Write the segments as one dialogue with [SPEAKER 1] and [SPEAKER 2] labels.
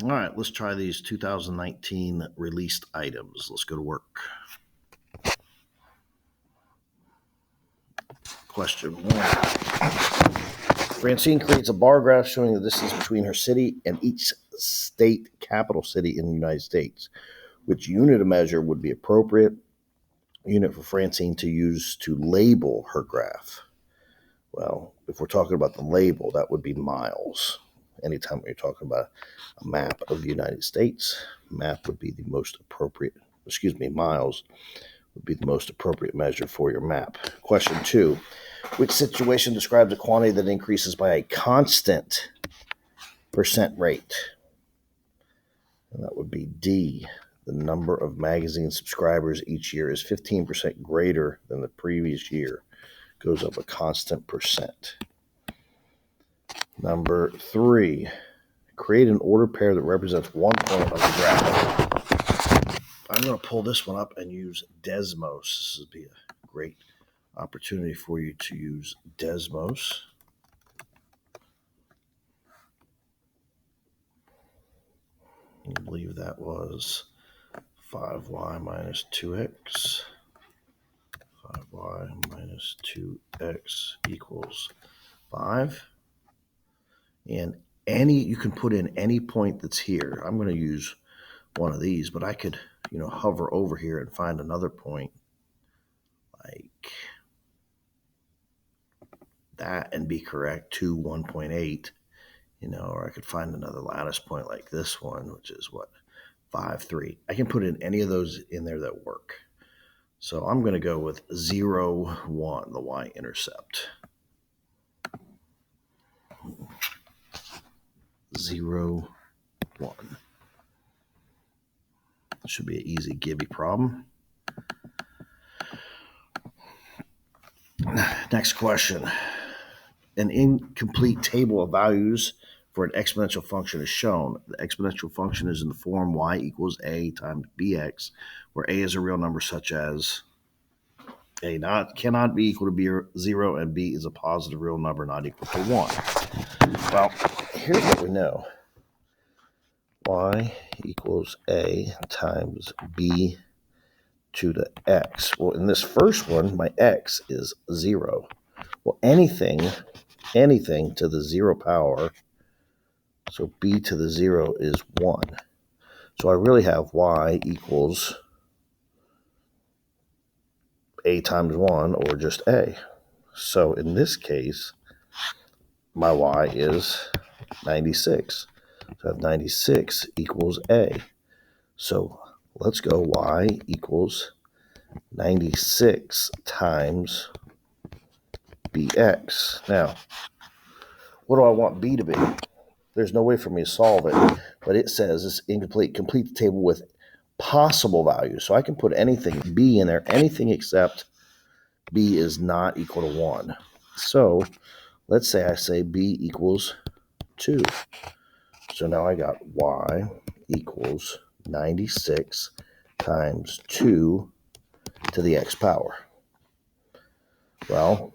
[SPEAKER 1] All right, let's try these 2019 released items. Let's go to work. Question 1. Francine creates a bar graph showing the distance between her city and each state capital city in the United States. Which unit of measure would be appropriate unit for Francine to use to label her graph? Well, if we're talking about the label, that would be miles. Anytime you're talking about a map of the United States, map would be the most appropriate, miles would be the most appropriate measure for your map. Question 2. Which situation describes a quantity that increases by a constant percent rate? And that would be D. The number of magazine subscribers each year is 15% greater than the previous year. Goes up a constant percent. Number 3. Create an order pair that represents one point of the graph. I'm going to pull this one up and use Desmos. This would be a great opportunity for you to use Desmos. I believe that was 5y minus 2x. 5y minus 2x equals 5. And you can put in any point that's here. I'm going to use one of these, but I could, hover over here and find another point like that and be correct, 2, 1.8, or I could find another lattice point like this one, which is 5, 3. I can put in any of those in there that work. So I'm going to go with 0, 1, the y-intercept. 0, 1. Should be an easy Gibby problem. Next question. An incomplete table of values for an exponential function is shown. The exponential function is in the form y equals a times bx, where a is a real number such as a cannot be equal to 0 and b is a positive real number not equal to 1. Well, here's what we know. Y equals a times b to the x. Well, in this first one, my x is 0. Well, anything to the 0 power, so b to the 0 is 1. So I really have y equals a times 1, or just a. So in this case, my y is 96. So I have 96 equals a. So let's go y equals 96 times bx. Now, what do I want b to be? There's no way for me to solve it, but it says it's incomplete. Complete the table with possible values. So I can put anything, b in there, anything except b is not equal to 1. So let's say I say b equals 2. So now I got y equals 96 times 2 to the x power. Well,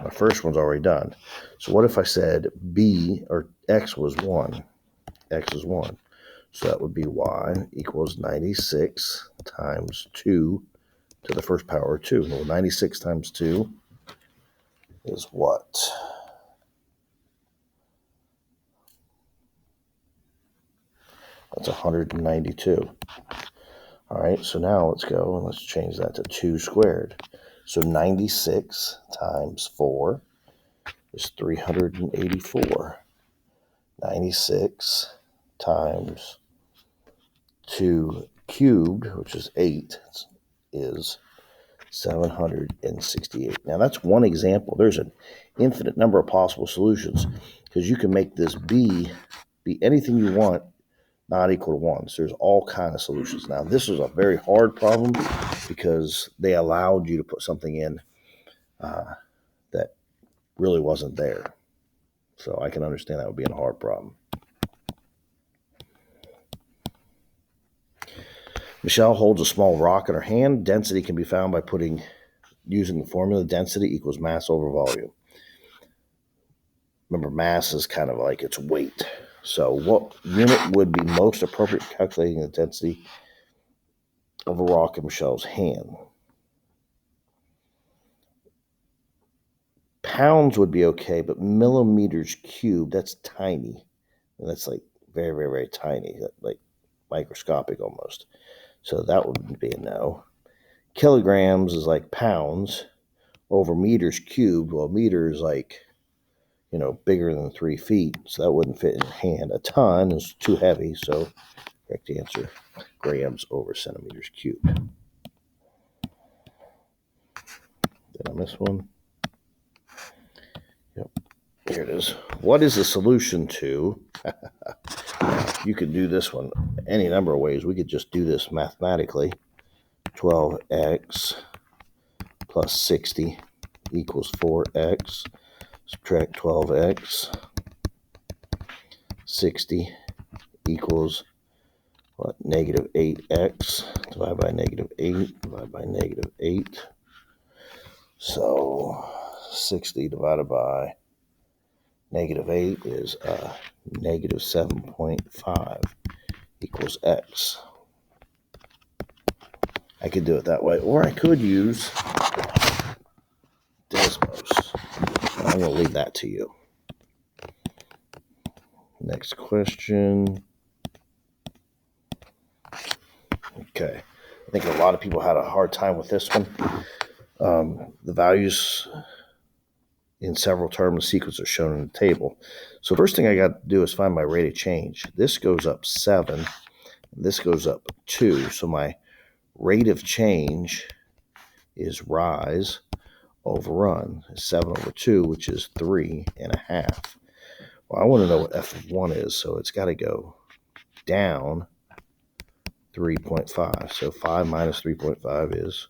[SPEAKER 1] my first one's already done. So what if I said b, or x was 1? X is 1. So that would be y equals 96 times 2 to the first power of 2. Well, 96 times 2 is what? That's 192. All right, so now let's go and let's change that to 2 squared. So 96 times 4 is 384. 96 times 2 cubed, which is 8, is 768. Now that's one example. There's an infinite number of possible solutions because you can make this be anything you want not equal to 1. So there's all kinds of solutions. Now this was a very hard problem because they allowed you to put something in that really wasn't there. So I can understand that would be a hard problem. Michelle holds a small rock in her hand. Density can be found by using the formula density equals mass over volume. Remember, mass is kind of like its weight. So what unit would be most appropriate for calculating the density of a rock in Michelle's hand? Pounds would be okay, but millimeters cubed, that's tiny. And that's like very, very, very tiny, like microscopic almost. So that would be a no. Kilograms is like pounds over meters cubed. Well, meters like, bigger than 3 feet. So that wouldn't fit in your hand. A ton is too heavy. So correct answer, grams over centimeters cubed. Did I miss one? Yep. Here it is. What is the solution to? You could do this one any number of ways. We could just do this mathematically. 12x plus 60 equals 4x. Subtract 12x. 60 equals what? Negative 8x. Divide by negative 8. Divide by negative 8. So 60 divided by negative 8 is negative 7.5 equals x. I could do it that way, or I could use Desmos. I'm going to leave that to you. Next question. Okay. I think a lot of people had a hard time with this one. The values in several term sequence are shown in the table. So first thing I got to do is find my rate of change. This goes up 7. And this goes up 2. So my rate of change is rise over run. 7 over 2, which is 3.5. Well, I want to know what F1 is, so it's got to go down 3.5. So 5 minus 3.5 is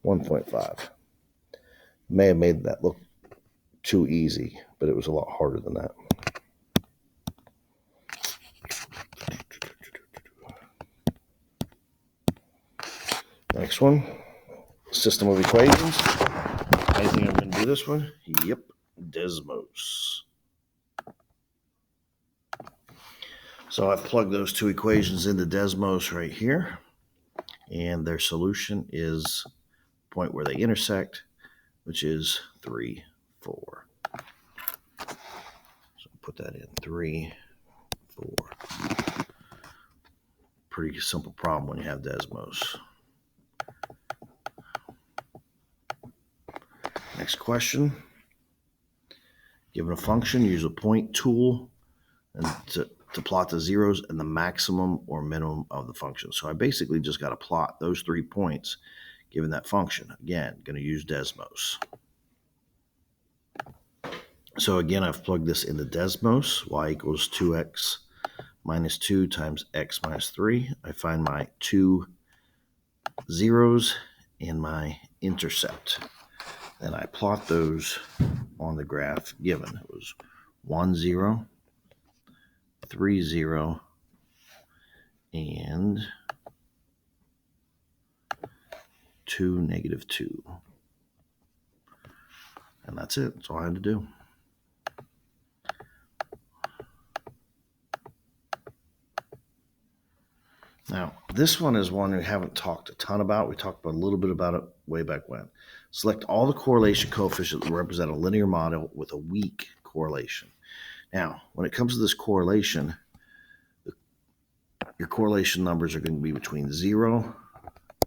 [SPEAKER 1] 1.5. May have made that look too easy, but it was a lot harder than that. Next one, system of equations. I think I'm going to do this one. Yep, Desmos. So I've plugged those two equations into Desmos right here, and their solution is the point where they intersect, which is 3, 4. So put that in 3, 4. Pretty simple problem when you have Desmos. Next question. Given a function, use a point tool and to plot the zeros and the maximum or minimum of the function. So I basically just got to plot those 3 points given that function. Again, going to use Desmos. So again, I've plugged this into Desmos. Y equals 2x minus 2 times x minus 3. I find my 2 zeros and my intercept. Then I plot those on the graph given. It was 1, 0, 3, 0, and 2, negative 2. And that's it. That's all I had to do. Now, this one is one we haven't talked a ton about. We talked a little bit about it way back when. Select all the correlation coefficients that represent a linear model with a weak correlation. Now, when it comes to this correlation, your correlation numbers are going to be between 0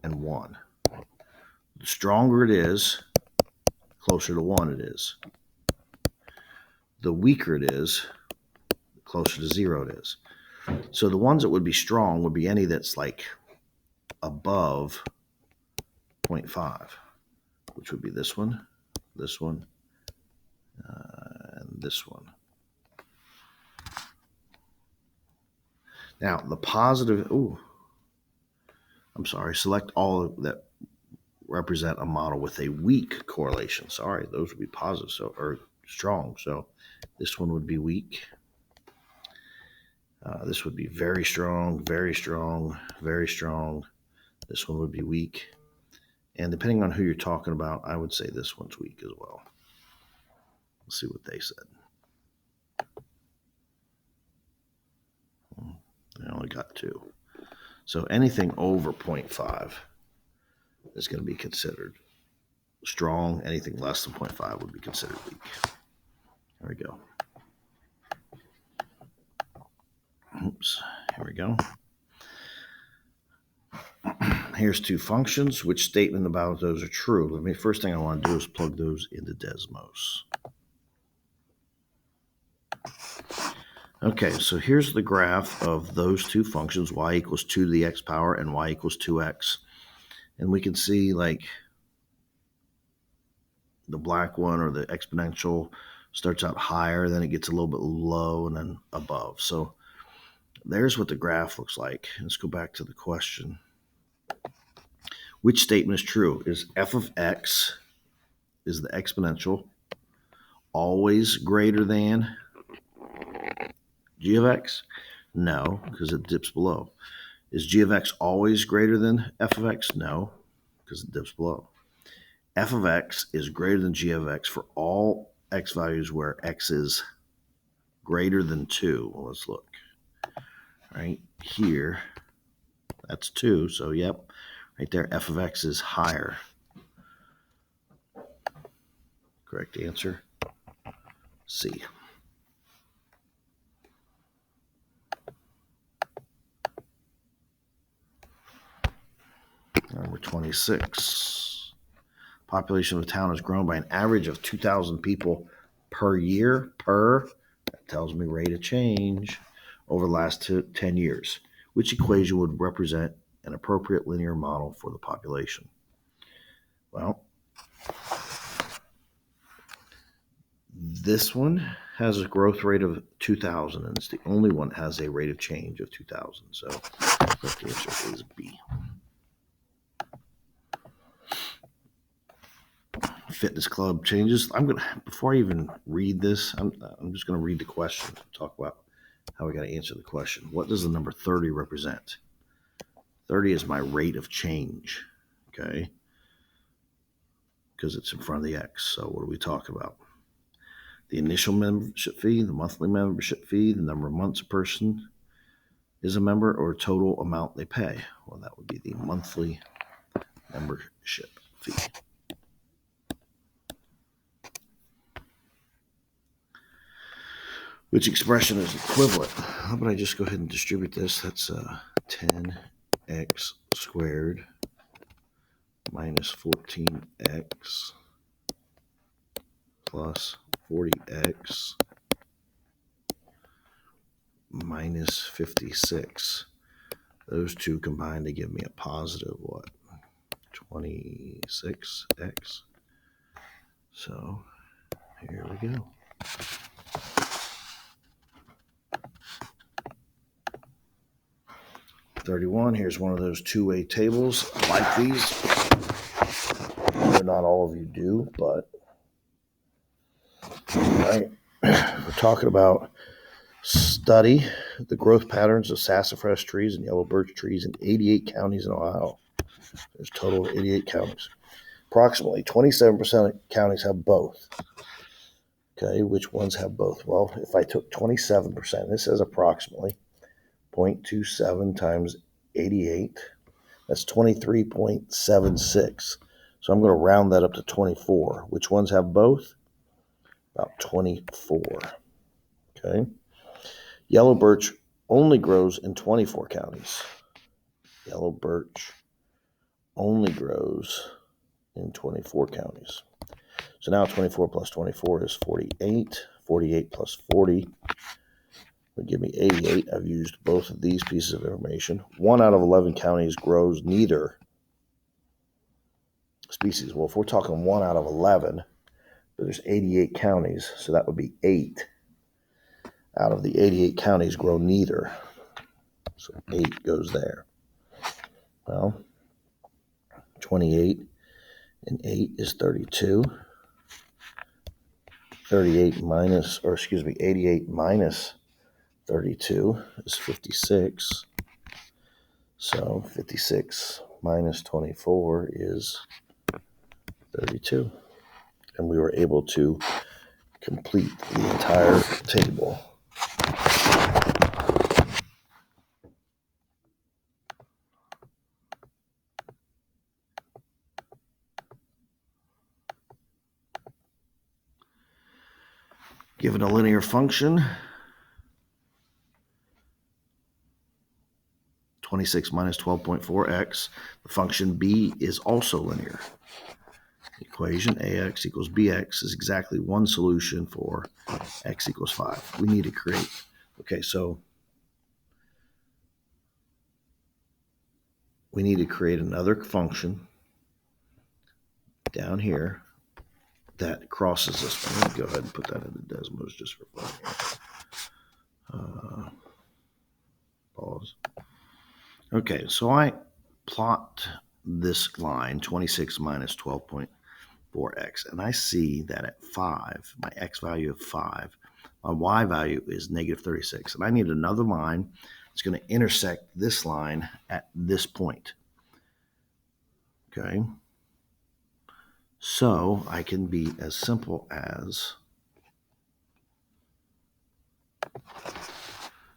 [SPEAKER 1] and 1. The stronger it is, closer to 1 it is. The weaker it is, the closer to 0 it is. So the ones that would be strong would be any that's like above 0.5, which would be this one, and this one. Now, the positive, select all that represent a model with a weak correlation. Sorry, those would be positive, or strong. So this one would be weak. This would be very strong, very strong, very strong. This one would be weak. And depending on who you're talking about, I would say this one's weak as well. Let's see what they said. got 2. So anything over 0.5 is going to be considered strong. Anything less than 0.5 would be considered weak. There we go. Oops, here we go. Here's 2 functions. Which statement about those are true? First thing I want to do is plug those into Desmos. Okay, so here's the graph of those 2 functions, y equals 2 to the x power and y equals 2x. And we can see like the black one, or the exponential, starts out higher, then it gets a little bit low, and then above. So there's what the graph looks like. Let's go back to the question. Which statement is true? Is f of x, is the exponential, always greater than g of x? No, because it dips below. Is g of x always greater than f of x? No, because it dips below. F of x is greater than g of x for all x values where x is greater than 2. Well, let's look. Right here, that's 2, so yep, right there, f of x is higher. Correct answer, C. Number 26. Population of a town has grown by an average of 2,000 people per year. That tells me rate of change over the last 10 years. Which equation would represent an appropriate linear model for the population? Well, this one has a growth rate of 2,000, and it's the only one that has a rate of change of 2,000. So the answer is B. Fitness club changes. Before I even read this, I'm just gonna read the question, talk about how we got to answer the question. What does the number 30 represent? 30 is my rate of change, okay? Because it's in front of the X. So what are we talking about? The initial membership fee, the monthly membership fee, the number of months a person is a member, or total amount they pay? Well, that would be the monthly membership fee. Which expression is equivalent? How about I just go ahead and distribute this? That's 10x squared minus 14x plus 40x minus 56. Those two combine to give me a positive what? 26x. So here we go. $31. Here's one of those two-way tables. I like these. I know not all of you do, but right. We're talking about study the growth patterns of sassafras trees and yellow birch trees in 88 counties in Ohio. There's a total of 88 counties. Approximately 27% of counties have both. Okay, which ones have both? Well, if I took 27%, this says approximately 0.27 times 88, that's 23.76. So I'm going to round that up to 24. Which ones have both? About 24. Okay. Yellow birch only grows in 24 counties. Yellow birch only grows in 24 counties. So now 24 plus 24 is 48. 48 plus 40 would give me 88. I've used both of these pieces of information. 1 out of 11 counties grows neither species. Well, if we're talking 1 out of 11, there's 88 counties, so that would be 8 out of the 88 counties grow neither. So 8 goes there. Well, 28 and 8 is 32. 88 minus, or excuse me, 88 minus 32 is 56. So 56 minus 24 is 32. And we were able to complete the entire table. Given a linear function, 26 minus 12.4x, the function b is also linear. Equation ax equals bx is exactly one solution for x equals 5. We need to create, okay, so we need to create another function down here that crosses this one. Let me go ahead and put that in the Desmos just for fun. Pause. Okay, so I plot this line, 26 minus 12.4x, and I see that at 5, my x value of 5, my y value is negative 36. And I need another line that's going to intersect this line at this point. Okay. So I can be as simple as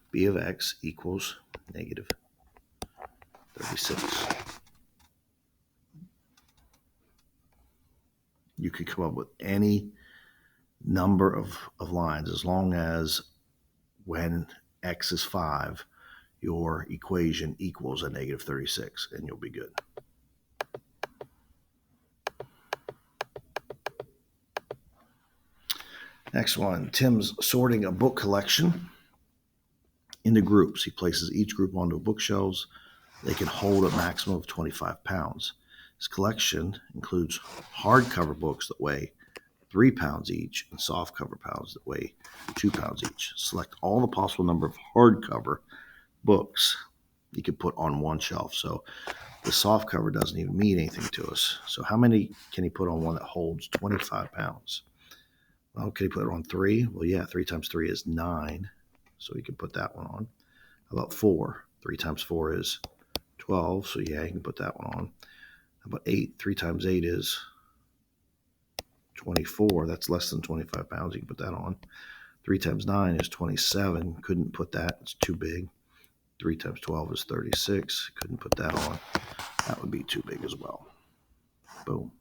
[SPEAKER 1] b of x equals negative 36. You could come up with any number of lines as long as when x is 5, your equation equals a negative 36, and you'll be good. Next one, Tim's sorting a book collection into groups. He places each group onto bookshelves. They can hold a maximum of 25 pounds. His collection includes hardcover books that weigh 3 pounds each and softcover pounds that weigh 2 pounds each. Select all the possible number of hardcover books you could put on one shelf. So the softcover doesn't even mean anything to us. So how many can he put on one that holds 25 pounds? Well, can he put it on 3? Well, yeah, 3 times 3 is 9. So he can put that one on. How about 4? 3 times 4 is 12. So yeah, he can put that one on. How about 8? 3 times 8 is 24. That's less than 25 pounds. You can put that on. 3 times 9 is 27. Couldn't put that. It's too big. 3 times 12 is 36. Couldn't put that on. That would be too big as well. Boom.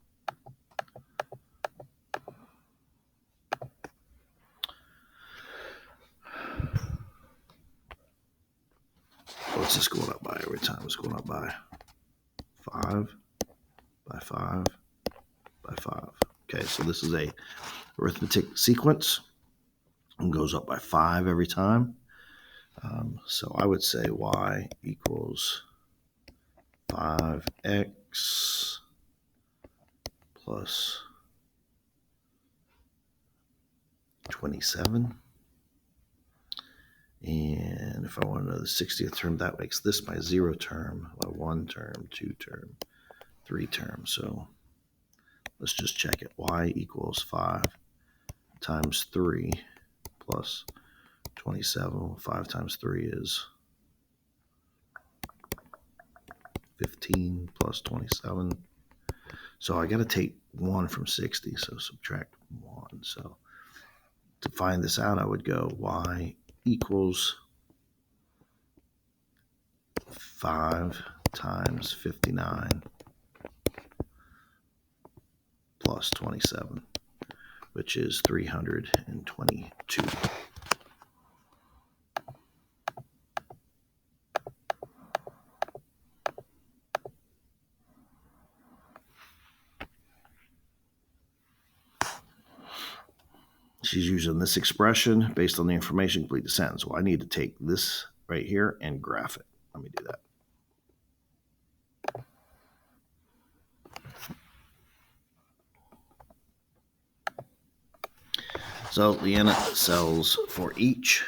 [SPEAKER 1] What's this going up by every time? It's going up by 5, by 5, by 5. Okay, so this is a arithmetic sequence and goes up by 5 every time. So I would say y equals 5x plus 27. And if I want to know the 60th term, that makes this my 0 term, my 1 term, 2 term, 3 term. So let's just check it. Y equals 5 times 3 plus 27. 5 times 3 is 15 plus 27. So I got to take 1 from 60, so subtract 1. So to find this out, I would go y equals 5 times 59 plus 27, which is 322. She's using this expression based on the information, complete the sentence. Well, I need to take this right here and graph it. Let me do that. So Leanna sells for each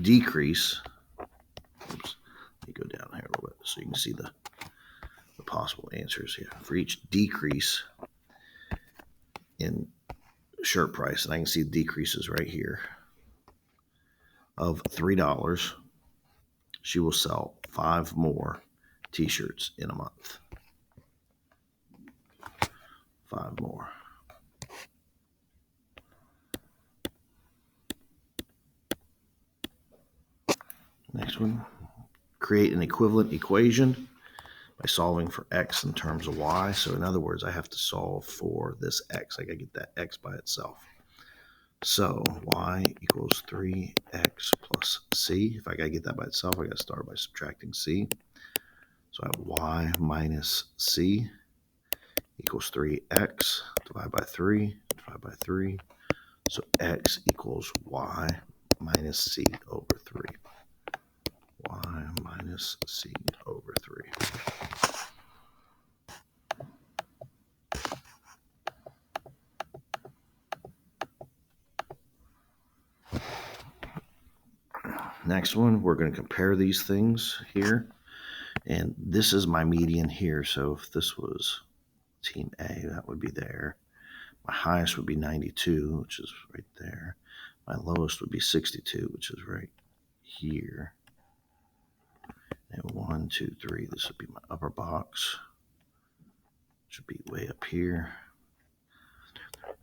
[SPEAKER 1] decrease. Oops, let me go down here a little bit so you can see the possible answers here. For each decrease in shirt price, and I can see the decreases right here, of $3, she will sell 5 more t-shirts in a month. 5 more. Next one, create an equivalent equation by solving for x in terms of y. So in other words, I have to solve for this x. I got to get that x by itself. So y equals 3x plus c. If I got to get that by itself, I got to start by subtracting c. So I have y minus c equals 3x, divide by 3, divide by 3. So x equals y minus c over 3. Y minus c over 3. Next one, we're going to compare these things here. And this is my median here. So if this was team A, that would be there. My highest would be 92, which is right there. My lowest would be 62, which is right here. And 1, 2, 3, this would be my upper box. Should be way up here.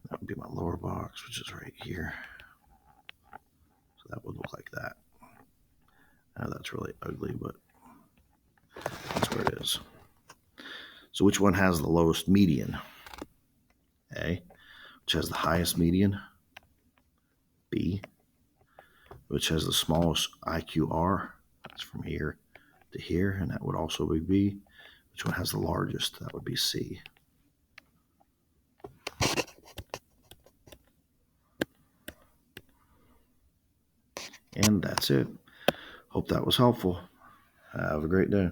[SPEAKER 1] That would be my lower box, which is right here. So that would look like that. I know that's really ugly, but that's where it is. So which one has the lowest median? A. Which has the highest median? B. Which has the smallest IQR? That's from here to here, and that would also be B. Which one has the largest? That would be C. And that's it. Hope that was helpful. Have a great day.